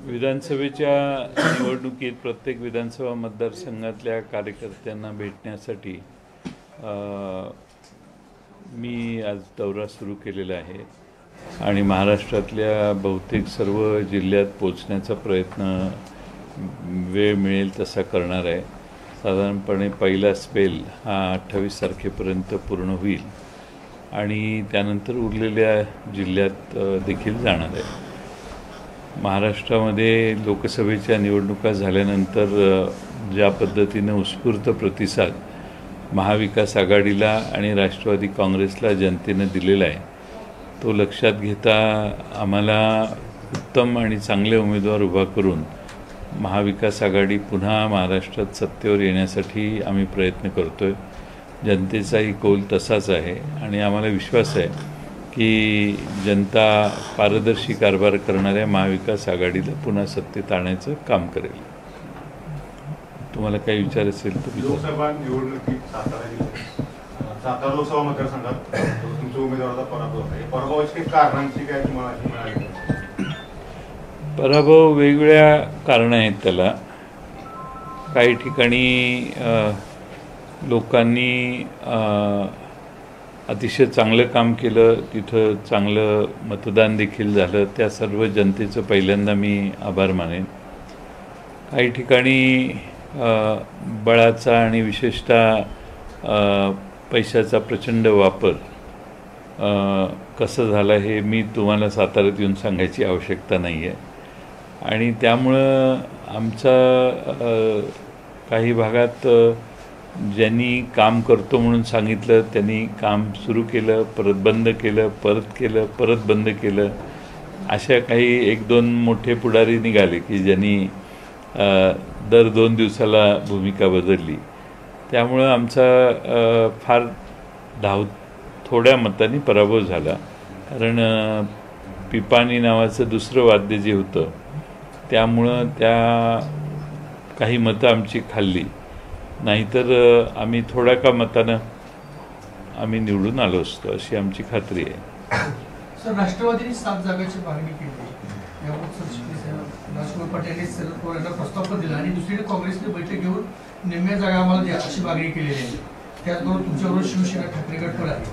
विधानसभेच्या निवडणुकीत प्रत्येक विधानसभा मतदारसंघातल्या कार्यकर्त्यांना भेटण्यासाठी मी आज दौरा सुरू केलेला आहे आणि महाराष्ट्रातल्या बहुतेक सर्व जिल्ह्यात पोहोचण्याचा प्रयत्न वेळ मिळेल तसा करणार आहे। साधारणपणे पहिला स्पेल हा 28 तारखेपर्यंत पूर्ण होईल आणि त्यानंतर उरलेल्या जिल्ह्यात देखील जाणार आहे। महाराष्ट्रामध्ये लोकसभेच्या निवडणुका झाल्यानंतर ज्या पद्धतीने उत्स्फूर्त प्रतिसाद महाविकास आघाडीला आणि राष्ट्रवादी काँग्रेसला जनतेने दिलेला आहे तो लक्षात घेता आम्हाला उत्तम आणि चांगले उमेदवार उभा करून महाविकास आघाडी पुन्हा महाराष्ट्रात सत्तेवर येण्यासाठी आम्ही प्रयत्न करतोय। जनतेचाही कौल तसाच आहे आणि आम्हाला विश्वास आहे की जनता पारदर्शी कारभार करणाऱ्या महाविकास आघाडीला पुन्हा सत्तेत आणण्याचं काम करेल। तुम्हाला काही विचार असेल तर लोकसभा निवडणुकीत सातारा लोकसभा मतदारसंघात तुमच्या उमेदवाराचा पराभव आहे। पराभवाची कारणांची काय तुम्हाला मिळाली? पराभव वेगवेगळ्या कारण आहेत त्याला। काही ठिकाणी लोकांनी अतिशय चांगलं काम केलं, तिथं चांगलं मतदान देखील झालं, त्या सर्व जनतेचं पहिल्यांदा मी आभार मानेन। काही ठिकाणी बळाचा आणि विशेषतः पैशाचा प्रचंड वापर कसं झाला हे मी तुम्हाला साताऱ्यात येऊन सांगायची आवश्यकता नाही आहे आणि त्यामुळं आमचा काही भागात ज्यांनी काम करतो म्हणून सांगितलं त्यांनी काम सुरू केलं, परत बंद केलं, परत बंद केलं, अशा काही 1-2 मोठे पुढारी निघाले की ज्यांनी दर 2 दिवसाला भूमिका बदलली। त्यामुळं आमचा फार थोड्या मतांनी पराभव झाला, कारण पिपाणी नावाचं दुसरं वाद्य जे होतं त्यामुळं त्या काही मतं आमची खाल्ली, नाहीतर आम्ही थोड्या का मतानं आम्ही निवडून आलो असतो अशी आमची खात्री आहे। सर, राष्ट्रवादीने 7 जागांची मागणी केली, राजकुमार पटेलने शरद पवारांना प्रस्ताव दिला आणि दुसरीकडे काँग्रेसने बैठक घेऊन निम्म्या जागा आम्हाला द्या अशी मागणी केलेली आहे। त्याचबरोबर तुमच्याबरोबर शिवसेना ठाकरे गट पण आहे,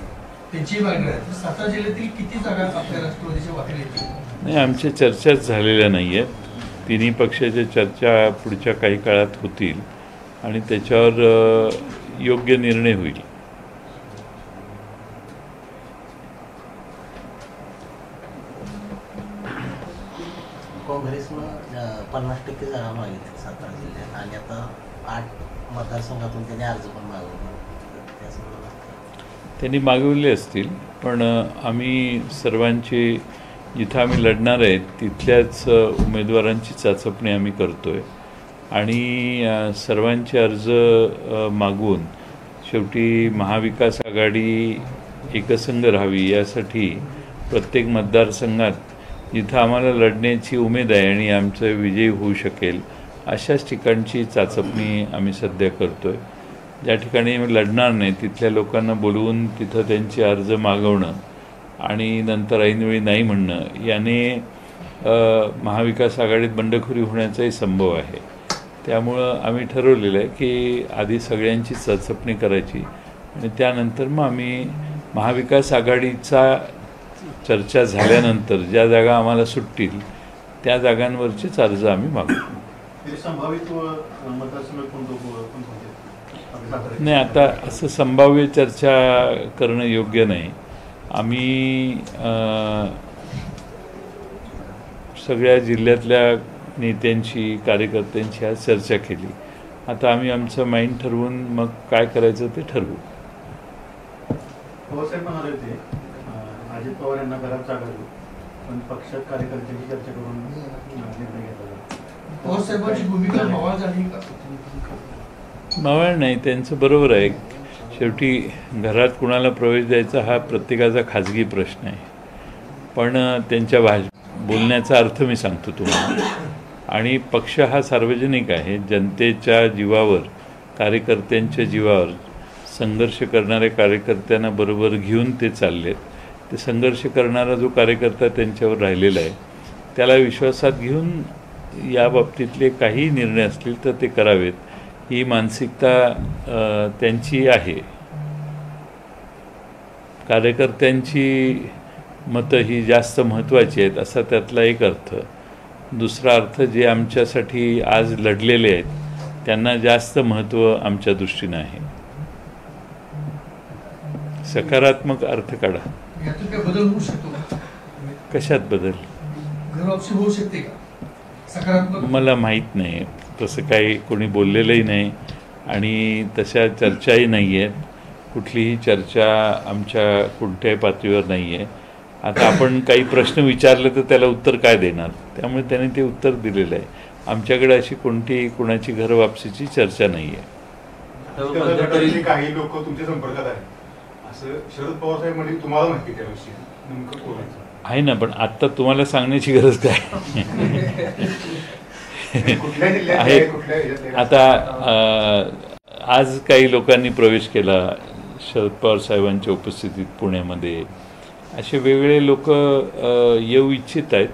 त्यांची मागणी आहे। सातारा जिल्ह्यातील किती जागा आपल्या राष्ट्रवादीच्या वाटेल येतील? नाही, आमच्या चर्चाच झालेल्या नाही आहेत। तिन्ही पक्षाच्या चर्चा पुढच्या काही काळात होतील आणि त्याच्यावर योग्य निर्णय होईल। काँग्रेसनं 50% जागा मागितली सातारा जिल्ह्यात आणि आता 8 मतदारसंघातून त्यांनी अर्ज पण मागवला। त्यांनी मागवले असतील, पण आम्ही सर्वांची जिथं आम्ही लढणार आहेत तिथल्याच उमेदवारांची चाचपणी आम्ही करतोय आणि सर्वांचे अर्ज मागवून शेवटी महाविकास आघाडी एकसंघ राहावी यासाठी प्रत्येक मतदारसंघात जिथं आम्हाला लढण्याची उमेद आहे आणि आमचं विजयी होऊ शकेल अशाच ठिकाणची चाचपणी आम्ही सध्या करतोय। ज्या ठिकाणी लढणार नाही तिथल्या लोकांना बोलवून तिथं त्यांचे अर्ज मागवणं आणि नंतर ऐनवेळी नाही म्हणणं याने महाविकास आघाडीत बंडखोरी होण्याचाही संभव आहे। त्यामुळं आम्ही ठरवलेलं आहे की आधी सगळ्यांची चाचपणी करायची आणि त्यानंतर मग आम्ही महाविकास आघाडीचा चर्चा झाल्यानंतर ज्या जागा आम्हाला सुटतील त्या जागांवरचेच अर्ज आम्ही मागू। नाही, आता असं संभाव्य चर्चा करणं योग्य नाही। आम्ही सगळ्या जिल्ह्यातल्या नेत्यांची कार्यकर्त्यांची आज चर्चा केली, आता आम्ही आमचं माइंड ठरवून मग काय करायचं ते ठरवू। पवारसाहेब म्हणाले होते अजित पवार यांना घरात जागा देऊ, पण पक्षात कार्यकर्त्यांची चर्चा करून निर्णय घेतला। पवारसाहेबांची भूमिका मावळ झाली का? मावळ नाही, त्यांचं बरोबर आहे। शेवटी घरात कुणाला प्रवेश द्यायचा हा प्रत्येकाचा खाजगी प्रश्न आहे, पण त्यांच्या बोलण्याचा अर्थ मी सांगतो तुम्हाला। आणि पक्ष हा सार्वजनिक आहे, जनतेच्या जीवावर कार्यकर्त्यांच्या जीवावर संघर्ष करणाऱ्या कार्यकर्त्यांना बरोबर घेऊन ते चाललेत। ते संघर्ष करणारा जो कार्यकर्ता त्यांच्यावर राहिलेला आहे त्याला विश्वासात घेऊन या बाबतीतले काही निर्णय असतील तर ते करावेत, ही मानसिकता त्यांची आहे. कार्यकर्त्यांची मतं ही जास्त महत्त्वाची आहेत असा त्यातला एक अर्थ. दुसरा अर्थ, जे आमच्यासाठी आज लढलेले आहेत त्यांना जास्त महत्त्व आमच्या दृष्टीनं आहे. सकारात्मक अर्थ काढा. यातून काय बदल होऊ शकतो का? कशात बदल? घर वापसी होऊ शकते का सकारात्मक? मला माहीत नाही, तसं काही कोणी बोललेलंही नाही आणि तशा चर्चाही नाही आहेत. कुठलीही चर्चा आमच्या कोणत्याही पातळीवर नाही आहे. आता आपण काही प्रश्न विचारले तर त्याला उत्तर काय देणार, त्यामुळे त्याने ते उत्तर दिलेलं आहे. आमच्याकडे अशी कोणाची घर वापसीची चर्चा नाही आहे. काही लोक तुमच्या संपर्कात आहेत असं शरद पवार साहेब म्हणजे तुम्हाला माहिती त्याविषयी नेमकं कोण आहे ना, पण आत्ता तुम्हाला सांगण्याची गरज काय आहे? आता आज काही लोकांनी प्रवेश केला शरद पवार साहेबांच्या उपस्थितीत पुण्यामध्ये. असे वेगवेगळे लोक येऊ इच्छित आहेत,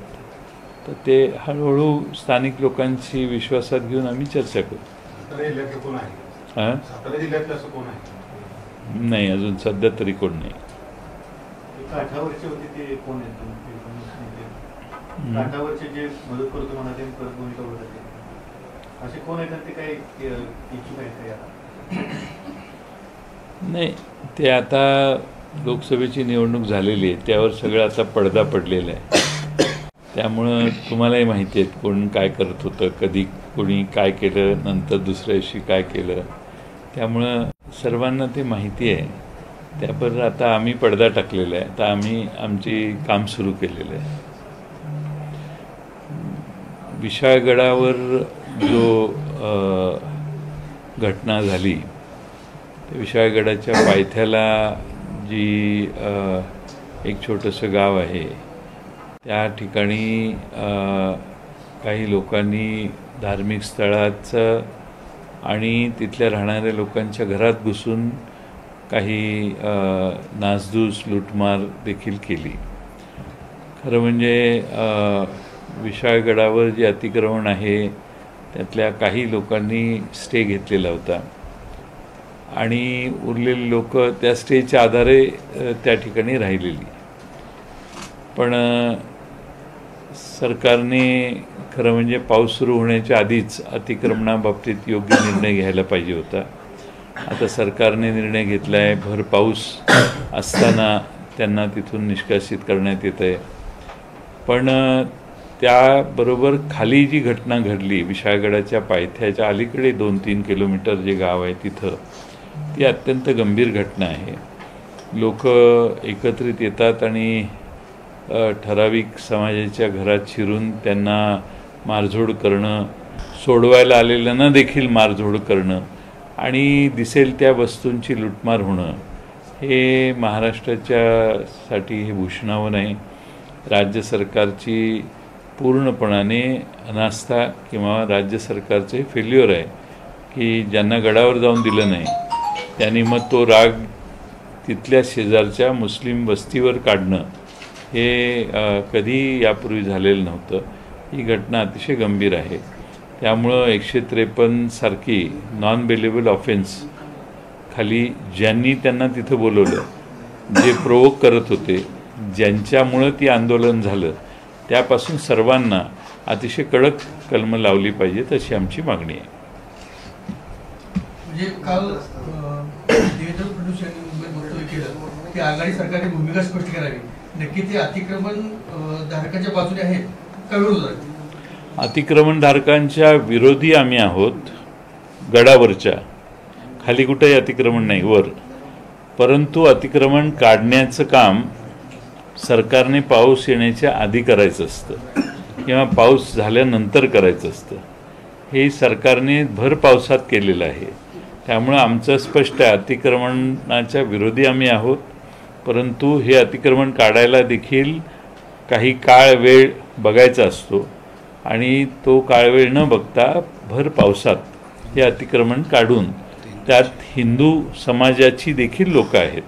तर ते हळूहळू स्थानिक लोकांशी विश्वासात घेऊन आम्ही चर्चा करू. हां, नाही, अजून सध्या तरी कोण नाही. काठावरचे होते ते कोण आहेत? काठावरचे जे मदत करतो म्हणा ते भूमिका होतात असे कोण आहेत? ते काही इच्छुक आहेत का? नाही, ते आता लोकसभेची निवडणूक झालेली आहे, त्यावर सगळं आता पडदा पडलेला आहे. त्यामुळं तुम्हालाही माहिती आहे कोण काय करत होतं, कधी कोणी काय केलं, नंतर दुसऱ्या दिवशी काय केलं. त्यामुळं सर्वांना ते माहिती आहे. त्याबरोबर आता आम्ही पडदा टाकलेला आहे. आता आम्ही आमची काम सुरू केलेलं आहे. विशाळगडावर जो घटना झाली, त्या विशाळगडाच्या पायथ्याला जी एक छोटंसं गाव आहे, त्या ठिकाणी काही लोकांनी धार्मिक स्थळाचं आणि तिथल्या राहणाऱ्या लोकांच्या घरात घुसून काही नासधूस लूटमार देखील केली. खरं म्हणजे विशाळगडावर जे अतिक्रमण आहे त्यातल्या काही लोकांनी स्टे घेतलेला होता आणि उरलेली लोक त्या स्टेच्या आधारे त्या ठिकाणी राहिलेली. पण सरकारने खरं म्हणजे पाऊस सुरू होण्याच्या आधीच अतिक्रमणाबाबतीत योग्य निर्णय घ्यायला पाहिजे होता. आता सरकारने निर्णय घेतला आहे, भर पाऊस असताना त्यांना तिथून निष्कासित करण्यात येत आहे. पण त्याबरोबर खाली जी घटना घडली, विशाळगडाच्या पायथ्याच्या अलीकडे 2-3 किलोमीटर जे गाव आहे तिथं, ती अत्यंत गंभीर घटना आहे. लोक एकत्रित येतात आणि ठराविक समाजाच्या घरात शिरून त्यांना मारझोड करणं, सोडवायला आलेल्यांना देखील मारझोड करणं आणि दिसेल त्या वस्तूंची लूटमार होणं, हे महाराष्ट्राच्यासाठी हे भूषणावं नाही. राज्य सरकारची पूर्णपणाने अनास्था किंवा राज्य सरकारचं हे फेल्युअर आहे की ज्यांना गडावर जाऊन दिलं नाही त्यांनी मग तो राग तिथल्या शेजारच्या मुस्लिम वस्तीवर काढणं हे कधी यापूर्वी झालेलं नव्हतं. ही घटना अतिशय गंभीर आहे. त्यामुळं 153 सारखी नॉन बेलेबल ऑफेन्स खाली ज्यांनी त्यांना तिथं बोलवलं, जे प्रोवोक करत होते, ज्यांच्यामुळं ती आंदोलन झालं, त्यापासून सर्वांना अतिशय कडक कलम लावली पाहिजेत अशी आमची मागणी आहे. म्हणजे काल देवेंद्र फडणवीस यांनी मुंबईत वक्तव्य केलं की आघाडी सरकारने भूमिका स्पष्ट करावी, नक्की ते अतिक्रमण धारकांच्या बाजूने आहेत का विरोधात? अतिक्रमणधारकांच्या विरोधी आम्ही आहोत. गडावरच्या, खाली कुठेही अतिक्रमण नाही, वर. परंतु अतिक्रमण काढण्याचं काम सरकारने पाऊस येण्याच्या आधी करायचं असतं किंवा पाऊस झाल्यानंतर करायचं असतं. हे सरकारने भर पावसात केलेलं आहे. त्यामुळं आमचं स्पष्ट आहे, अतिक्रमणाच्या विरोधी आम्ही आहोत. परंतु हे अतिक्रमण काढायला देखील काही काळ वेळ बघायचा असतो आणि तो काळवेळ न बघता भर पावसात हे अतिक्रमण काढून, त्यात हिंदू समाजाची देखील लोक आहेत,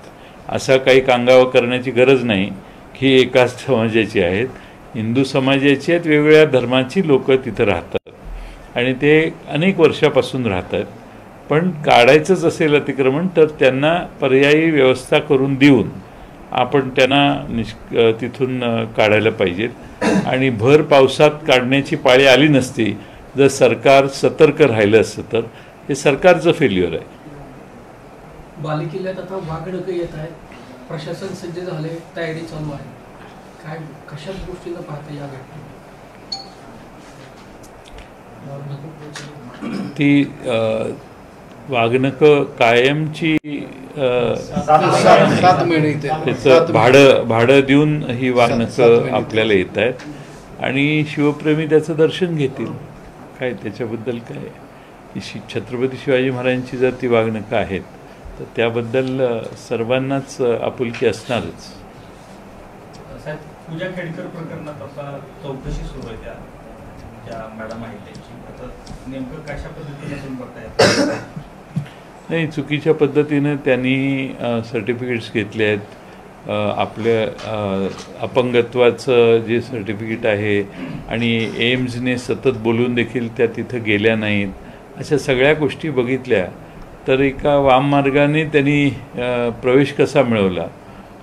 असा काही कांगावा करण्याची गरज नाही की एकाच समाजाची आहेत. हिंदू समाजाची आहेत, वेगवेगळ्या धर्माची लोक तिथं राहतात आणि ते अनेक वर्षापासून राहतात. पण काढायचंच असेल अतिक्रमण तर त्यांना पर्यायी व्यवस्था करून देऊन आपण त्यांना तिथून काढायला पाहिजेत. आणि भर पावसात काढण्याची पाळी आली नसती जर सरकार सतर्क राहिलं असतं तर. हे सरकारचं फेल्युअर आहे. बालेकिल्ल्यात आता वाघनखं येत आहेत, प्रशासन सज्ज झाले, तयारी चालू आहे. काय कशाच गोष्टीला पाहता या घटना? ती वाघनखं कायमची त्याचं भाडं देऊन ही वाघनखं आपल्याला येत आहेत आणि शिवप्रेमी त्याचं दर्शन घेतील. काय त्याच्याबद्दल काय छत्रपती शिवाजी महाराजांची जर ती वाघनखं आहेत तर त्याबद्दल सर्वांनाच आपुलकी असणारच. साहेब, पूजा खेडकर प्रकरणात आता चौकशी सुरू आहे त्या मॅडम आहेत त्यांची. आता नेमकं कशा पद्धतीने तुम्ही बघताय? नाही, चुकीच्या पद्धतीनं त्यांनी सर्टिफिकेट्स घेतले आहेत. आपल्या अपंगत्वाचं जे सर्टिफिकेट आहे आणि एम्सने सतत बोलून देखील त्या तिथं गेल्या नाहीत. अशा सगळ्या गोष्टी बघितल्या तर एका वाममार्गाने त्यांनी प्रवेश कसा मिळवला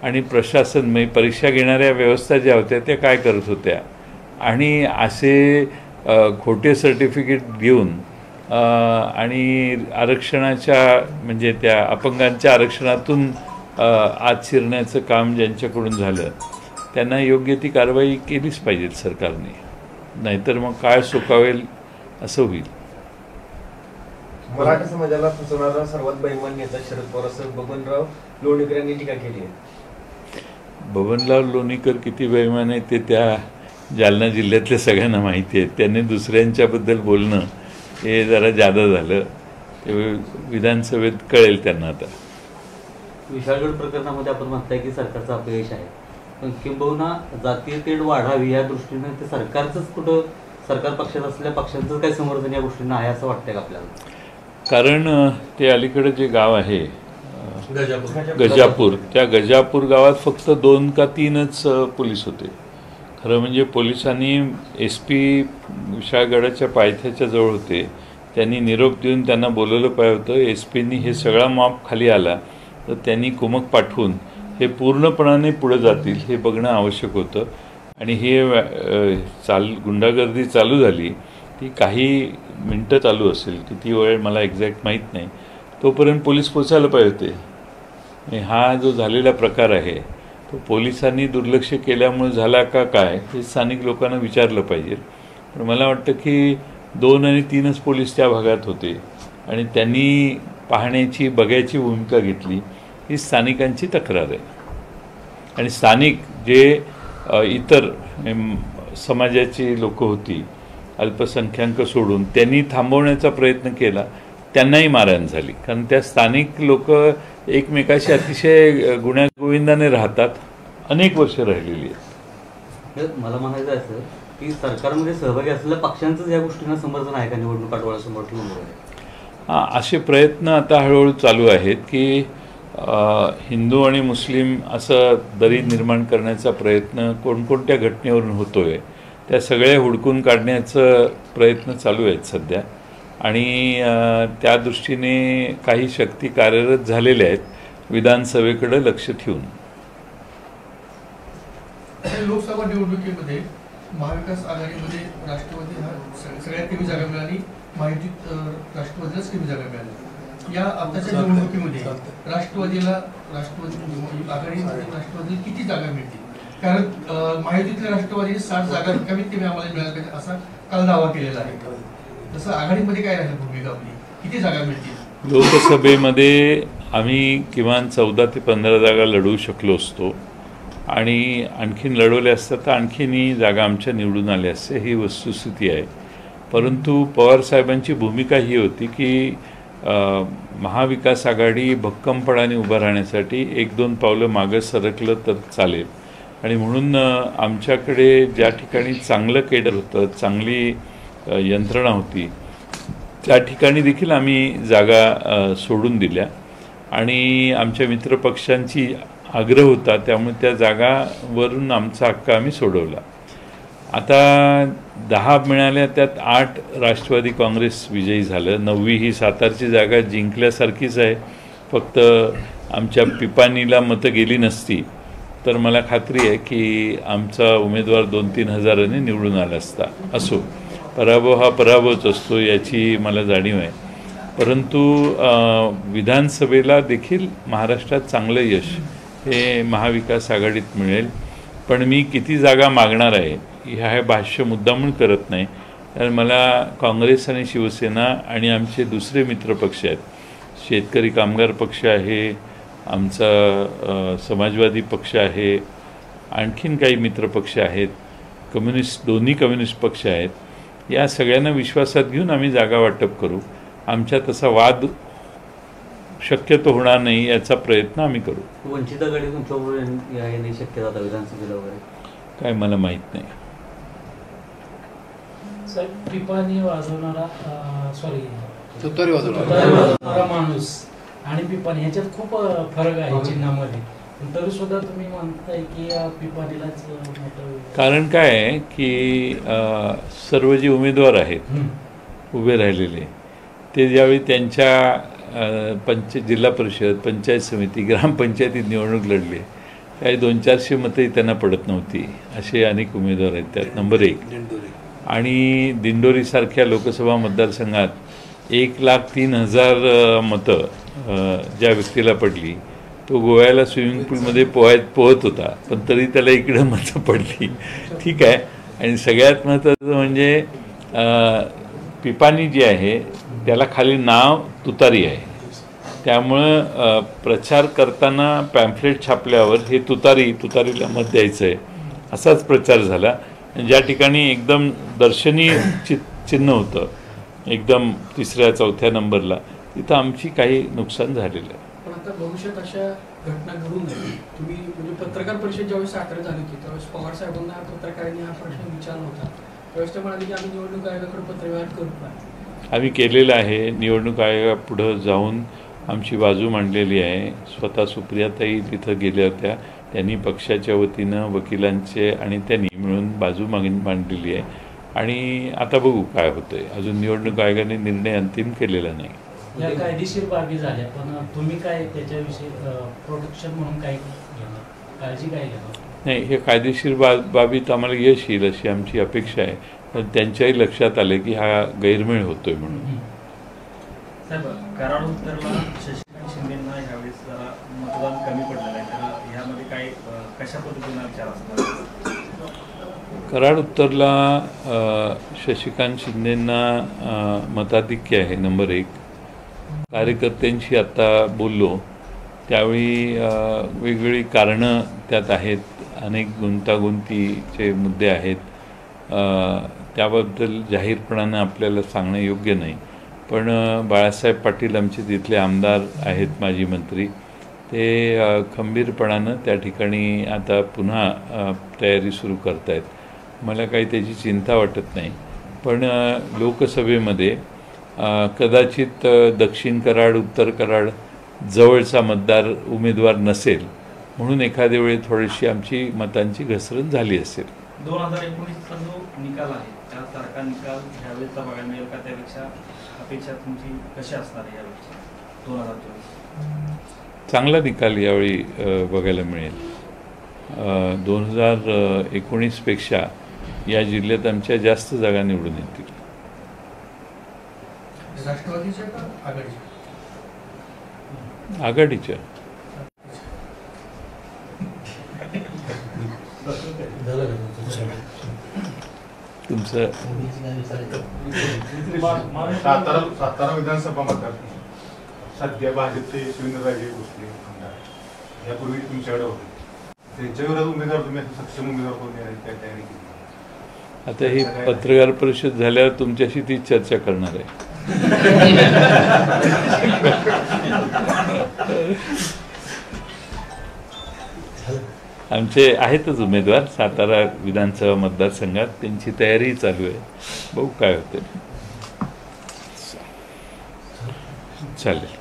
आणि प्रशासन म्हणजे परीक्षा घेणाऱ्या व्यवस्था ज्या होत्या त्या काय करत होत्या आणि असे खोटे सर्टिफिकेट घेऊन आणि आरक्षणाच्या म्हणजे त्या अपंगांच्या आरक्षणातून आत शिरण्याचं काम ज्यांच्याकडून झालं त्यांना योग्य ती कारवाई केलीच पाहिजे सरकारने. नाहीतर मग काय सुकावेल असं होईल. मराठा समाजाला फसवणारा सर्वात बेईमान नेता शरद पवार असं बबनराव लोणीकर यांनी टीका केली आहे. बबनराव लोणीकर किती बेईमान आहे ते त्या जालना जिल्ह्यातल्या सगळ्यांना माहिती आहे. त्यांनी दुसऱ्यांच्याबद्दल बोलणं हे जरा जादा झालं. ते विधानसभेत कळेल त्यांना. आता विशाळगड प्रकरणामध्ये आपण म्हणताय की सरकारचं अपयश आहे, पण किंबहुना जातीय तेढ वाढावी या दृष्टीने ते सरकारचंच कुठं सरकार पक्षात असलेल्या पक्षांचं काय समर्थन या गोष्टींना आहे असं वाटतंय का आपल्याला? कारण ते अलीकडे जे गाव आहे गजापूर, त्या गजापूर गावात फक्त 2 का 3च पोलीस होते. खरं म्हणजे पोलिसांनी SP विशाळगडाच्या पायथ्याच्या जवळ होते, त्यांनी निरोप देऊन त्यांना बोलवलं पाहिजे होतं. SPनी हे सगळा मॉप खाली आला तर त्यांनी कुमक पाठवून हे पूर्णपणाने पुढे जातील हे बघणं आवश्यक होतं. आणि हे गुंडागर्दी चालू झाली ती काही मिनटं चालू असेल, किती वेळ मला एक्झॅक्ट माहीत नाही, तोपर्यंत पोलीस पोचायला पाहिजे होते. आणि हा जो झालेला प्रकार आहे तो पोलिसांनी दुर्लक्ष केल्यामुळे झाला का काय हे स्थानिक लोकांना विचारलं पाहिजे. पण मला वाटतं की 2 आणि 3च पोलीस त्या भागात होते आणि त्यांनी पाहण्याची बघायची भूमिका घेतली. ही स्थानिकांची तक्रार आहे. आणि स्थानिक जे इतर समाजाची लोक होती अल्पसंख्याक सोडून त्यांनी थांबवण्याचा प्रयत्न केला, त्यांनाही मारहाण झाली. कारण त्या स्थानिक लोक एकमेकाशी अतिशय गुण्यागोविंदाने राहतात, अनेक वर्ष राहिलेली आहेत. मला म्हणायचं असं की सरकारमध्ये सहभागी असलेल्या पक्षांचंच या गोष्टींना समर्थन आहे का निवडणूक आठवड्यासमोर ठेवून? हां, असे प्रयत्न आता हळूहळू चालू आहेत की हिंदू आणि मुस्लिम असं दरी निर्माण करण्याचा प्रयत्न कोणकोणत्या घटनेवरून होतो आहे त्या सगळ्या हुडकून काढण्याचं प्रयत्न चालू आहेत सध्या. आणि त्या दृष्टीने काही शक्ती कार्यरत झालेल्या आहेत विधानसभेकडे लक्ष ठेवून. लोकसभा निवडणुकीमध्ये महाविकास आघाडीमध्ये राष्ट्रवादी सगळ्यात कमी जागा मिळाली, महायुतीत राष्ट्रवादीलाच कमी जागा मिळाल्या. या आताच्या निवडणुकीमध्ये राष्ट्रवादीला राष्ट्रवादीला किती जागा मिळतील? कारण महायुतीतल्या राष्ट्रवादीने 60 जागा कमीत कमी आम्हाला मिळाल्या पाहिजे असा काल दावा केलेला आहे. तसं आघाडीमध्ये काय राहील भूमिका आपली? किती जागा मिळतील? लोकसभेमध्ये आम्ही किमान 14 ते 15 जागा लढवू शकलो असतो आणि आणखीन लढवल्या असतात तर आणखीनही जागा आमच्या निवडून आल्या असते, ही वस्तुस्थिती आहे. परंतु पवारसाहेबांची भूमिका ही होती की महाविकास आघाडी भक्कमपणाने उभं राहण्यासाठी 1-2 पावलं मागं सरकलं तर चालेल. आणि म्हणून आमच्याकडे ज्या ठिकाणी चांगलं केडर होतं, चांगली यंत्रणा होती, त्या ठिकाणी देखील आम्ही जागा सोडून दिल्या. आणि आमच्या मित्रपक्षांची आग्रह होता त्यामुळे त्या जागावरून आमचा हक्क आम्ही सोडवला. आता 10 मिळाल्या, त्यात 8 राष्ट्रवादी काँग्रेस विजयी झालं. 9वी ही सातारची जागा जिंकल्यासारखीच आहे. फक्त आमच्या पिपानीला मतं गेली नसती तर मला खात्री आहे की आमचा उमेदवार 2-3 हजारांनी निवडून आला असता. असो, पराभव हा पराभवच असतो याची मला जाणीव आहे. परंतु विधानसभेला देखील महाराष्ट्रात चांगलं यश हे महाविकास आघाडीत मिळेल. पण मी किती जागा मागणार आहे हे भाष्य मुद्दामून करत नाही, कारण मला काँग्रेस आणि शिवसेना आणि आमचे दुसरे मित्रपक्ष आहेत, शेतकरी कामगार पक्ष आहे, आमचा समाजवादी पक्ष आहे, आणखीन काही मित्रपक्ष आहेत, दोन्ही कम्युनिस्ट पक्ष आहेत, या सगळ्यांना विश्वासात घेऊन आम्ही जागा वाटप करू. आमच्यात तसा वाद शक्यतो होणार नाही याचा प्रयत्न आम्ही करू. वंचित आघाडी तुमच्याबरोबर येण्याची शक्यता आता विधानसभेला वगैरे काय मला माहीत नाही. साहेब, पिपाणी वाजवणारा तुतारी वाजवणारा माणूस आणि पिपाणी ह्याच्यात खूप फरक आहे चिन्हामध्ये, तरी सुद्धा तुम्ही म्हणताय की पिपाणीलाच कारण काय आहे की सर्व जे उमेदवार आहेत उभे राहिलेले ते ज्यावेळी त्यांच्या जिल्हा परिषद, पंचायत समिती, ग्रामपंचायतीत निवडणूक लढली, काही 200-400 मतंही त्यांना पडत नव्हती. असे अनेक उमेदवार आहेत. त्यात नंबर 1 आणि दिंडोरीसारख्या लोकसभा मतदारसंघात 1,03,000 मतं ज्या व्यक्तीला पडली तो गोव्याला स्विमिंग पूलमध्ये पोहत होता, पण तरी त्याला इकडं मतं पडली. ठीक आहे. आणि सगळ्यात महत्त्वाचं म्हणजे पिपाणी जी आहे त्याला खाली नाव तुतारी आहे, त्यामुळं प्रचार करताना पॅम्फलेट छापल्यावर हे तुतारीला मत द्यायचं आहे असाच प्रचार झाला. ज्या ठिकाणी एकदम दर्शनीय चिन्ह होतं एकदम 3ऱ्या-4थ्या नंबरला, तिथं आमची काही नुकसान झालेलं आहे. पण आता भविष्यात अशा घटना घडू नये. तुम्ही म्हणजे पत्रकार परिषद ज्यावेळेस सातारा झाली होती त्यावेळेस पवार साहेबांना पत्रकारांनी हा प्रश्न विचारला होता, त्यावेळेस ते म्हणाले की आम्ही निवडणूक आयोगाकडे पत्रव्यवहार करू. आम्ही केलेलं आहे. निवडणूक आयोगापुढं जाऊन आमची बाजू मांडलेली आहे. स्वतः सुप्रियाताई तिथं गेल्या होत्या, त्यांनी पक्षाच्या वतीनं वकिलांचे आणि त्यांनी मिळून बाजू मांडलेली आहे. आणि आता बघू काय होतंय. अजून निवडणूक आयोगाने निर्णय अंतिम केलेला नाही. या कायदेशीर बाबी झाल्या, पण तुम्ही काय त्याच्याविषयी प्रोटेक्शन म्हणून काय घेणार, काळजी काय घेणार? नाही, हे कायदेशीर बाबीत आम्हाला यश येईल अशी आमची अपेक्षा आहे. पण त्यांच्याही लक्षात आलं की हा गैरमेळ होतोय म्हणून. साहेब, कराड उत्तरला शशिकांत शिंदेंना ह्यावेळेस जरा मतदान कमी पडलेलं आहे, तर ह्यामध्ये काय कशा पद्धतीने विचार असणार? कराड उत्तरला शशिकांत शिंदेंना मताधिक्य आहे. नंबर 1. कार्यकर्त्यांशी आता बोललो त्यावेळी वेगवेगळी कारणं त्यात आहेत, अनेक गुंतागुंतीचे मुद्दे आहेत. त्याबद्दल जाहीरपणानं आपल्याला सांगणं योग्य नाही. पण बाळासाहेब पाटील आमचे तिथले आमदार आहेत, माजी मंत्री, ते खंबीरपणानं त्या ठिकाणी आता पुन्हा तयारी सुरू करत आहेत. मला काही त्याची चिंता वाटत नाही. पण लोकसभेमध्ये कदाचित दक्षिण कराड, उत्तर कराड जवळचा उमेदवार नसेल म्हणून एखाद्या वेळी थोडीशी आमची मतांची घसरण झाली असेल. 2019चा जो निकाल आहे त्यासारखा निकाल ह्यावेळेचा बघायला मिळेल का? त्यापेक्षा अपेक्षा तुमची कशी असणार आहे यावेळेची 2024? चांगला निकाल यावेळी बघायला मिळेल. 2019पेक्षा या जिल्ह्यात आमच्या जास्त जागा निवडून येतील. राष्ट्रवादीच्या का आघाडीच्या? आघाडीच्या. तुमचं सातारा विधानसभा मतदारसंघ सध्या भाजपचे शिवेंद्रराजे भोसले आमदार यापूर्वी तुमच्याकडे होते, त्यांच्या विरोधात उमेदवार तुम्ही सक्षम उमेदवार कोण देण्याची तयारी केली? आता ही पत्रकार परिषद झाल्यावर तुमच्याशी ती चर्चा करणार आहे. आमचे आहेतच उमेदवार सातारा विधानसभा मतदारसंघात, त्यांची तयारी चालू आहे. बघू काय होते. चालेल.